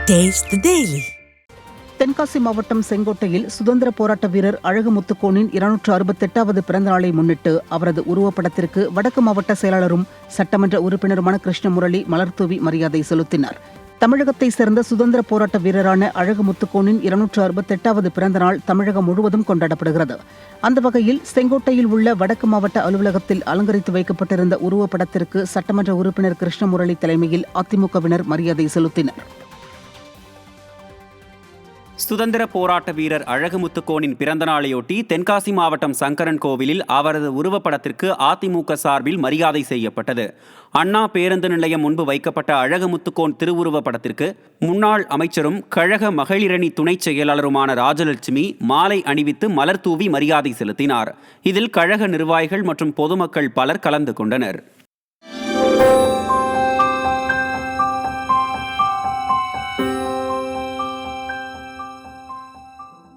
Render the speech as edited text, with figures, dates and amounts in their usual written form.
Taste the Daily. Tenkasi மாவட்டம் செங்கோட்டையில் சுதந்திர போராட்ட வீரர் அழகுமுத்துக்கோனின் 268வது பிறந்த நாளை முன்னிட்டு அவரது உருவப்படத்திற்கு வடக்கு மாவட்ட செயலாளரும் சட்டமன்ற உறுப்பினருமான கிருஷ்ணமுரளி மலர்தூவி மரியாதை செலுத்தினார். தமிழகத்தைச் சேர்ந்த சுதந்திர போராட்ட வீரரான அழகுமுத்துக்கோனின் 268வது பிறந்த நாள் தமிழகம் முழுவதும் கொண்டாடப்படுகிறது. அந்த வகையில் செங்கோட்டையில் உள்ள வடக்கு மாவட்ட அலுவலகத்தில் அலங்கரித்து வைக்கப்பட்டிருந்த உருவப்படத்திற்கு சட்டமன்ற உறுப்பினர் கிருஷ்ணமுரளி தலைமையில் அதிமுகவினர் மரியாதை செலுத்தினர். சுதந்திர போராட்ட வீரர் அழகுமுத்துக்கோனின் பிறந்த நாளையொட்டி தென்காசி மாவட்டம் சங்கரன் கோவிலில் அவரது உருவப்படத்திற்கு அதிமுக சார்பில் மரியாதை செய்யப்பட்டது. அண்ணா பேருந்து நிலையம் முன்பு வைக்கப்பட்ட அழகுமுத்துக்கோன் திருவுருவ படத்திற்கு முன்னாள் அமைச்சரும் கழக மகளிரணி துணைச் செயலாளருமான ராஜலட்சுமி மாலை அணிவித்து மலர் தூவி மரியாதை செலுத்தினார். இதில் கழக நிர்வாகிகள் மற்றும் பொதுமக்கள் பலர் கலந்து கொண்டனர்.